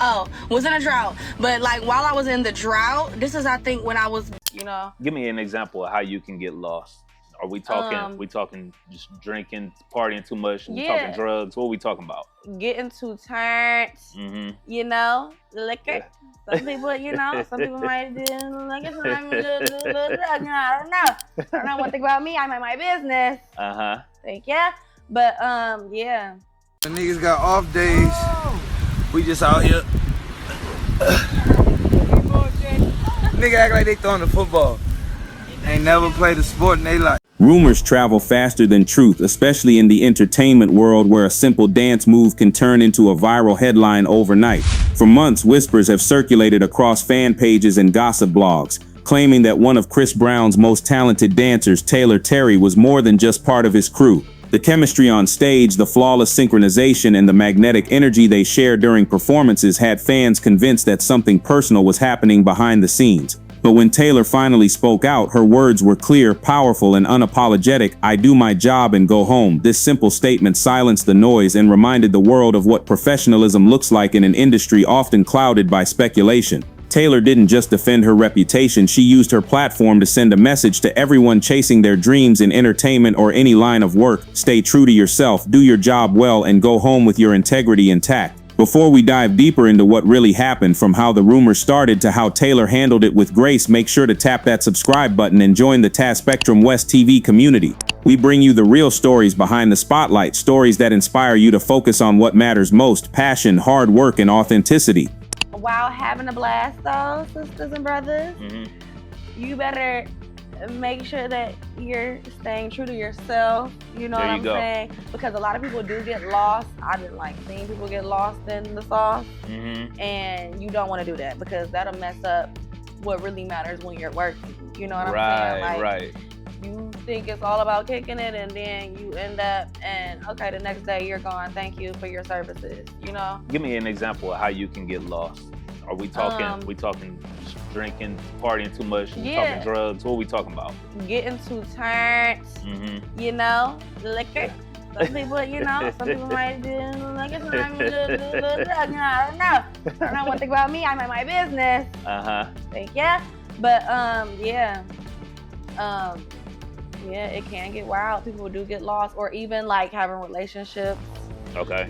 Oh, was in a drought. But like while I was in the drought, this is I think when I was, you know. Give me an example of how you can get lost. Are we talking? We talking just drinking, partying too much? We talking drugs? What are we talking about? Getting too turned. You know, liquor. Some people, you know, some people might do liquor. Some might do drugs. You know, I don't know. I don't know one thing about me. I mind my business. Thank you. But yeah. The niggas got off days. We just out here. Nigga act like they throwing the football. Ain't never played a sport in their life. Rumors travel faster than truth, especially in the entertainment world where a simple dance move can turn into a viral headline overnight. For months, whispers have circulated across fan pages and gossip blogs, claiming that one of Chris Brown's most talented dancers, Taylor Terry, was more than just part of his crew. The chemistry on stage, the flawless synchronization, and the magnetic energy they shared during performances had fans convinced that something personal was happening behind the scenes. But when Taylor finally spoke out, her words were clear, powerful, and unapologetic. "I do my job and go home." This simple statement silenced the noise and reminded the world of what professionalism looks like in an industry often clouded by speculation. Taylor didn't just defend her reputation, she used her platform to send a message to everyone chasing their dreams in entertainment or any line of work. Stay true to yourself, do your job well, and go home with your integrity intact. Before we dive deeper into what really happened, from how the rumors started to how Taylor handled it with grace, make sure to tap that subscribe button and join the Taspectrum West TV community. We bring you the real stories behind the spotlight, stories that inspire you to focus on what matters most: passion, hard work, and authenticity. While having a blast though, sisters and brothers, you better make sure that you're staying true to yourself. You know what I'm saying? Because a lot of people do get lost. I didn't like seeing people get lost in the sauce. And you don't want to do that because that'll mess up what really matters when you're working. You know what I'm saying? Like, you think it's all about kicking it and then you end up and okay, the next day you're gone. Thank you for your services, you know? Give me an example of how you can get lost. Are we talking, drinking, partying too much? We talking drugs? What are we talking about? Getting too turned, you know, liquor. Some people, you know, some people might do liquor, some might do drugs. You know, I don't know. I don't know one thing about me. I mind my business. Thank you. But yeah, it can get wild. People do get lost, or even like having relationships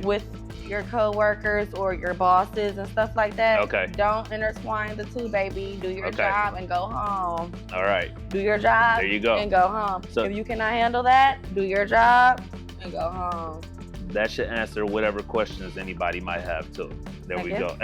with your co-workers or your bosses and stuff like that. Don't intertwine the two, baby. Do your job and go home. All right. Do your job. There you go. And go home. So if you cannot handle that, do your job and go home. That should answer whatever questions anybody might have too. There we go.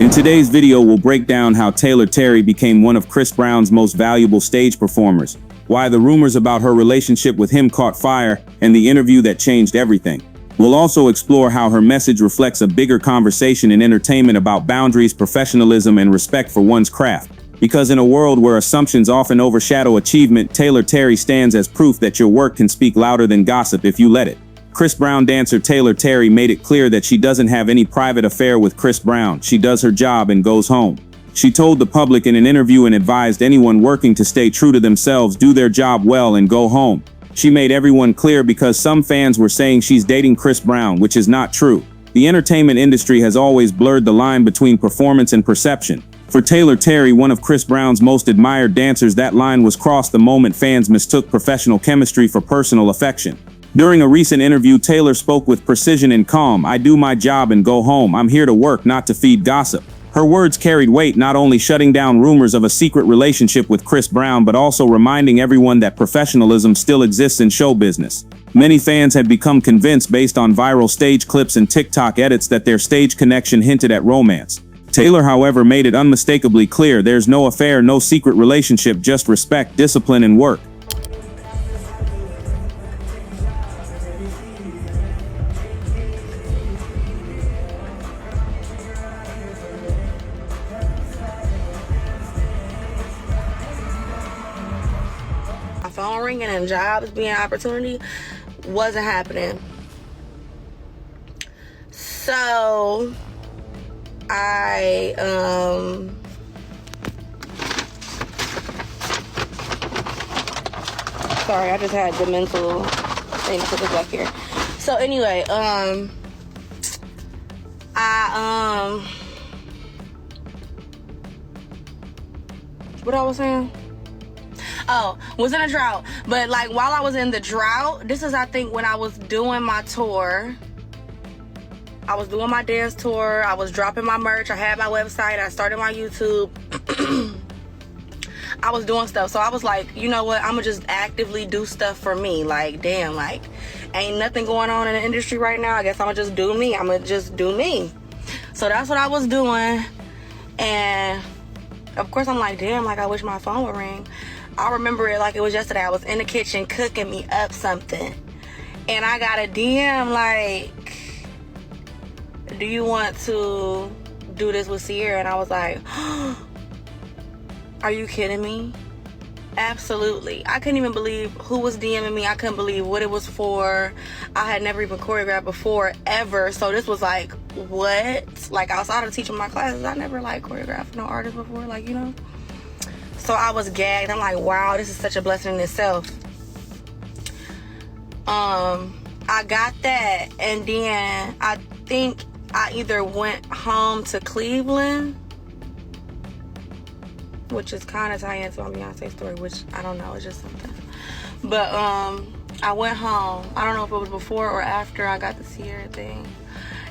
In today's video, we'll break down how Taylor Terry became one of Chris Brown's most valuable stage performers, why the rumors about her relationship with him caught fire, and the interview that changed everything. We'll also explore how her message reflects a bigger conversation in entertainment about boundaries, professionalism, and respect for one's craft. Because in a world where assumptions often overshadow achievement, Taylor Terry stands as proof that your work can speak louder than gossip if you let it. Chris Brown dancer Taylor Terry made it clear that she doesn't have any private affair with Chris Brown. She does her job and goes home. She told the public in an interview and advised anyone working to stay true to themselves, do their job well, and go home. She made everyone clear because some fans were saying she's dating Chris Brown, which is not true. The entertainment industry has always blurred the line between performance and perception. For Taylor Terry, one of Chris Brown's most admired dancers, that line was crossed the moment fans mistook professional chemistry for personal affection. During a recent interview, Taylor spoke with precision and calm. "I do my job and go home. I'm here to work, not to feed gossip." Her words carried weight, not only shutting down rumors of a secret relationship with Chris Brown, but also reminding everyone that professionalism still exists in show business. Many fans had become convinced based on viral stage clips and TikTok edits that their stage connection hinted at romance. Taylor, however, made it unmistakably clear there's no affair, no secret relationship, just respect, discipline, and work. Phone ringing and jobs being an opportunity wasn't happening. So I sorry, I just had the mental thing to put this back here. So anyway, what I was saying? Oh, was in a drought. But like while I was in the drought, this is I think when I was doing my tour. I was doing my dance tour. I was dropping my merch. I had my website. I started my YouTube. I was doing stuff. So I was like, you know what? I'm gonna just actively do stuff for me. Like, damn, like, ain't nothing going on in the industry right now. I guess I'm gonna just do me. I'm gonna just do me. So that's what I was doing. And of course I'm like, damn, like I wish my phone would ring. I remember it like it was yesterday. I was in the kitchen cooking me up something. And I got a DM like, do you want to do this with Sierra? And I was like, are you kidding me? Absolutely. I couldn't even believe who was DMing me. I couldn't believe what it was for. I had never even choreographed before, ever. So this was like, what? Like outside of teaching my classes, I never like choreographed no artist before, like, you know? So I was gagged. I'm like, wow, this is such a blessing in itself. I got that, and then I think I either went home to Cleveland, which is kind of tying into my Beyonce story, which I don't know, it's just something. But I went home. I don't know if it was before or after I got the Sierra thing.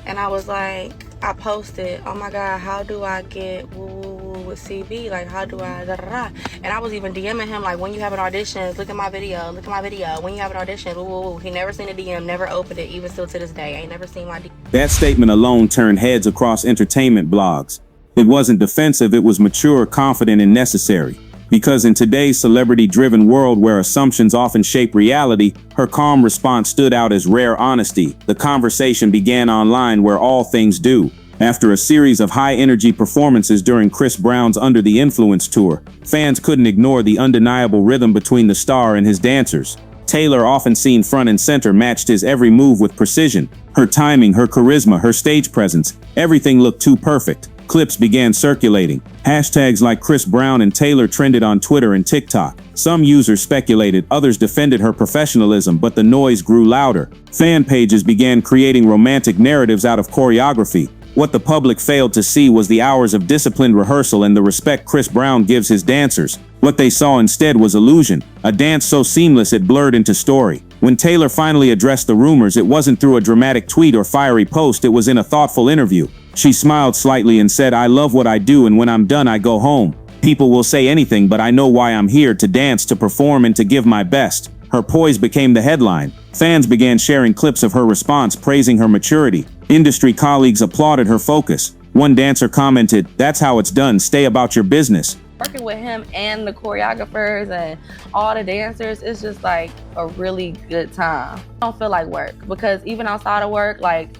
And I was like, I posted, oh my God, how do I get woo woo woo with CB? Like, how do I da da da? And I was even DMing him, like, when you have an audition, look at my video, look at my video. When you have an audition, woo woo woo. He never seen a DM, never opened it, even still to this day. I ain't never seen my DM. That statement alone turned heads across entertainment blogs. It wasn't defensive, it was mature, confident, and necessary. Because in today's celebrity-driven world where assumptions often shape reality, her calm response stood out as rare honesty. The conversation began online where all things do. After a series of high-energy performances during Chris Brown's Under the Influence tour, fans couldn't ignore the undeniable rhythm between the star and his dancers. Taylor, often seen front and center, matched his every move with precision. Her timing, her charisma, her stage presence, everything looked too perfect. Clips began circulating. Hashtags like Chris Brown and Taylor trended on Twitter and TikTok. Some users speculated, others defended her professionalism, but the noise grew louder. Fan pages began creating romantic narratives out of choreography. What the public failed to see was the hours of disciplined rehearsal and the respect Chris Brown gives his dancers. What they saw instead was illusion, a dance so seamless it blurred into story. When Taylor finally addressed the rumors, it wasn't through a dramatic tweet or fiery post, it was in a thoughtful interview. She smiled slightly and said, I love what I do, and when I'm done I go home. People will say anything, but I know why I'm here: to dance, to perform, and to give my best. Her poise became the headline. Fans began sharing clips of her response, praising her maturity. Industry colleagues applauded her focus. One dancer commented, "That's how it's done, stay about your business." Working with him and the choreographers and all the dancers, it's just like a really good time. I don't feel like work, because even outside of work, like,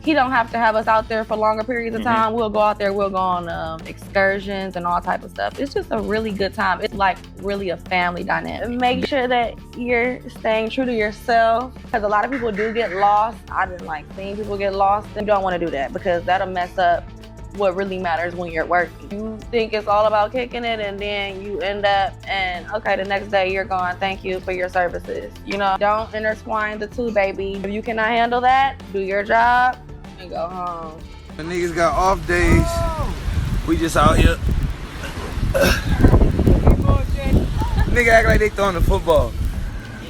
he don't have to have us out there for longer periods of time. We'll go out there, we'll go on excursions and all type of stuff. It's just a really good time. It's like really a family dynamic. Make sure that you're staying true to yourself, because a lot of people do get lost. I didn't like seeing people get lost. You don't want to do that, because that'll mess up what really matters when you're working. You think it's all about kicking it, and then you end up and okay, the next day you're gone, thank you for your services. You know, don't intertwine the two, baby. If you cannot handle that, do your job and go home. The niggas got off days. We just out here. Nigga act like they throwing the football.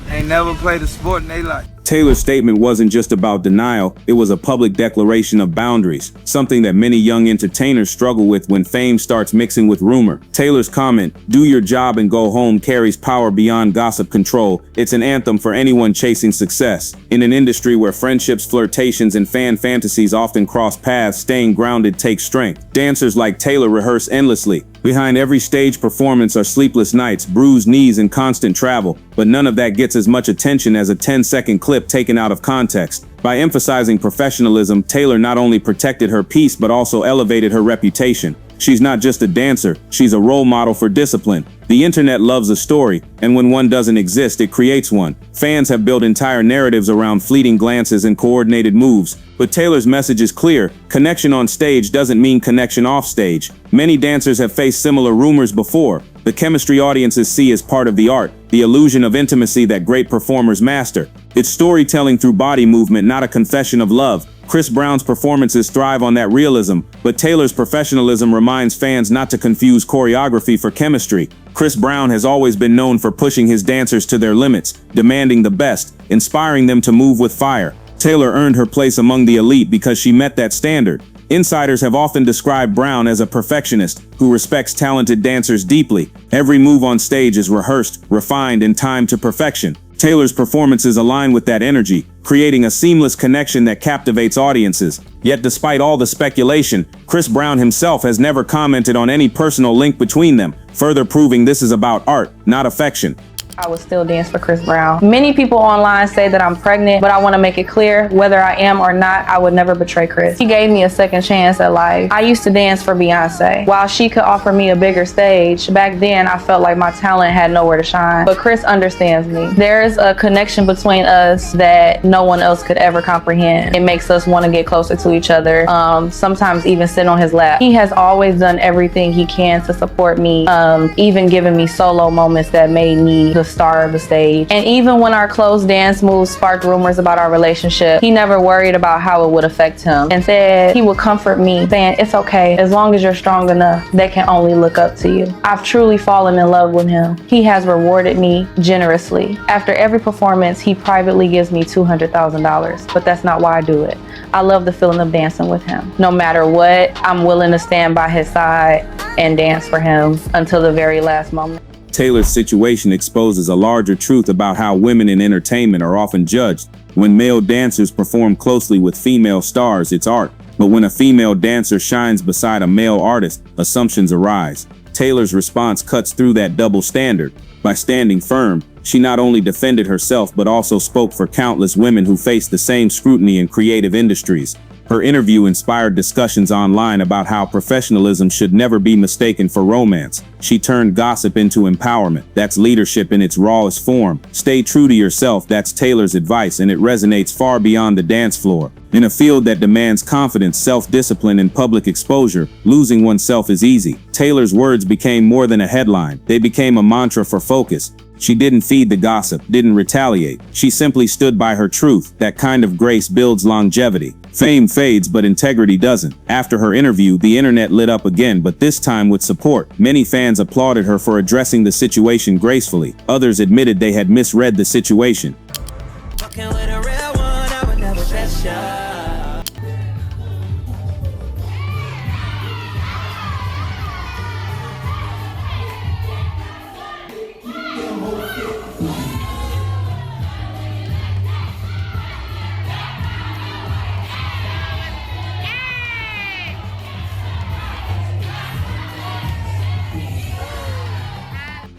Ain't never played a sport in their life. Taylor's statement wasn't just about denial, it was a public declaration of boundaries, something that many young entertainers struggle with when fame starts mixing with rumor. Taylor's comment, "Do your job and go home," carries power beyond gossip control. It's an anthem for anyone chasing success. In an industry where friendships, flirtations, and fan fantasies often cross paths, staying grounded takes strength. Dancers like Taylor rehearse endlessly. Behind every stage performance are sleepless nights, bruised knees, and constant travel, but none of that gets as much attention as a 10-second clip taken out of context. By emphasizing professionalism, Taylor not only protected her peace but also elevated her reputation. She's not just a dancer, she's a role model for discipline. The internet loves a story, and when one doesn't exist, it creates one. Fans have built entire narratives around fleeting glances and coordinated moves, but Taylor's message is clear: connection on stage doesn't mean connection off stage. Many dancers have faced similar rumors before. The chemistry audiences see as part of the art, the illusion of intimacy that great performers master. It's storytelling through body movement, not a confession of love. Chris Brown's performances thrive on that realism, but Taylor's professionalism reminds fans not to confuse choreography for chemistry. Chris Brown has always been known for pushing his dancers to their limits, demanding the best, inspiring them to move with fire. Taylor earned her place among the elite because she met that standard. Insiders have often described Brown as a perfectionist who respects talented dancers deeply. Every move on stage is rehearsed, refined, and timed to perfection. Taylor's performances align with that energy, creating a seamless connection that captivates audiences. Yet despite all the speculation, Chris Brown himself has never commented on any personal link between them, further proving this is about art, not affection. I would still dance for Chris Brown. Many people online say that I'm pregnant, but I want to make it clear, whether I am or not, I would never betray Chris. He gave me a second chance at life. I used to dance for Beyonce. While she could offer me a bigger stage, back then I felt like my talent had nowhere to shine. But Chris understands me. There is a connection between us that no one else could ever comprehend. It makes us want to get closer to each other, sometimes even sit on his lap. He has always done everything he can to support me, even giving me solo moments that made me the star of the stage. And even when our close dance moves sparked rumors about our relationship, he never worried about how it would affect him. Instead, he would comfort me, saying, "It's okay, as long as you're strong enough, they can only look up to you." I've truly fallen in love with him. He has rewarded me generously. After every performance, he privately gives me $200,000, but that's not why I do it. I love the feeling of dancing with him. No matter what, I'm willing to stand by his side and dance for him until the very last moment. Taylor's situation exposes a larger truth about how women in entertainment are often judged. When male dancers perform closely with female stars, it's art. But when a female dancer shines beside a male artist, assumptions arise. Taylor's response cuts through that double standard. By standing firm, she not only defended herself but also spoke for countless women who face the same scrutiny in creative industries. Her interview inspired discussions online about how professionalism should never be mistaken for romance. She turned gossip into empowerment. That's leadership in its rawest form. Stay true to yourself, that's Taylor's advice, and it resonates far beyond the dance floor. In a field that demands confidence, self-discipline, and public exposure, losing oneself is easy. Taylor's words became more than a headline. They became a mantra for focus. She didn't feed the gossip, didn't retaliate. She simply stood by her truth. That kind of grace builds longevity. Fame fades, but integrity doesn't. After her interview, the internet lit up again, but this time with support. Many fans applauded her for addressing the situation gracefully. Others admitted they had misread the situation.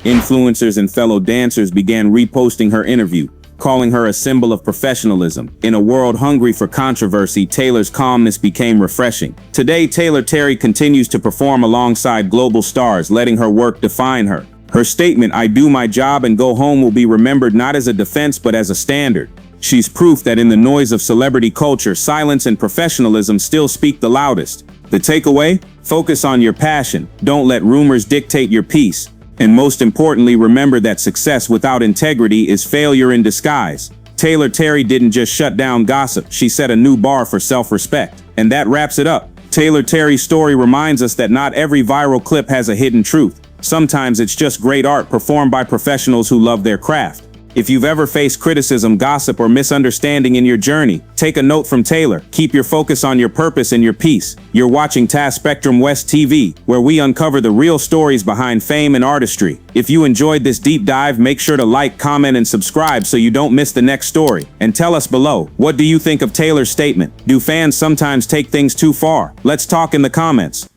Influencers and fellow dancers began reposting her interview, calling her a symbol of professionalism. In a world hungry for controversy, Taylor's calmness became refreshing. Today, Taylor Terry continues to perform alongside global stars, letting her work define her. Her statement, "I do my job and go home," will be remembered not as a defense but as a standard. She's proof that in the noise of celebrity culture, silence and professionalism still speak the loudest. The takeaway? Focus on your passion. Don't let rumors dictate your peace. And most importantly, remember that success without integrity is failure in disguise. Taylor Terry didn't just shut down gossip, she set a new bar for self-respect. And that wraps it up. Taylor Terry's story reminds us that not every viral clip has a hidden truth. Sometimes it's just great art performed by professionals who love their craft. If you've ever faced criticism, gossip, or misunderstanding in your journey, take a note from Taylor. Keep your focus on your purpose and your peace. You're watching Taspectrum West TV, where we uncover the real stories behind fame and artistry. If you enjoyed this deep dive, make sure to like, comment, and subscribe so you don't miss the next story. And tell us below, what do you think of Taylor's statement? Do fans sometimes take things too far? Let's talk in the comments.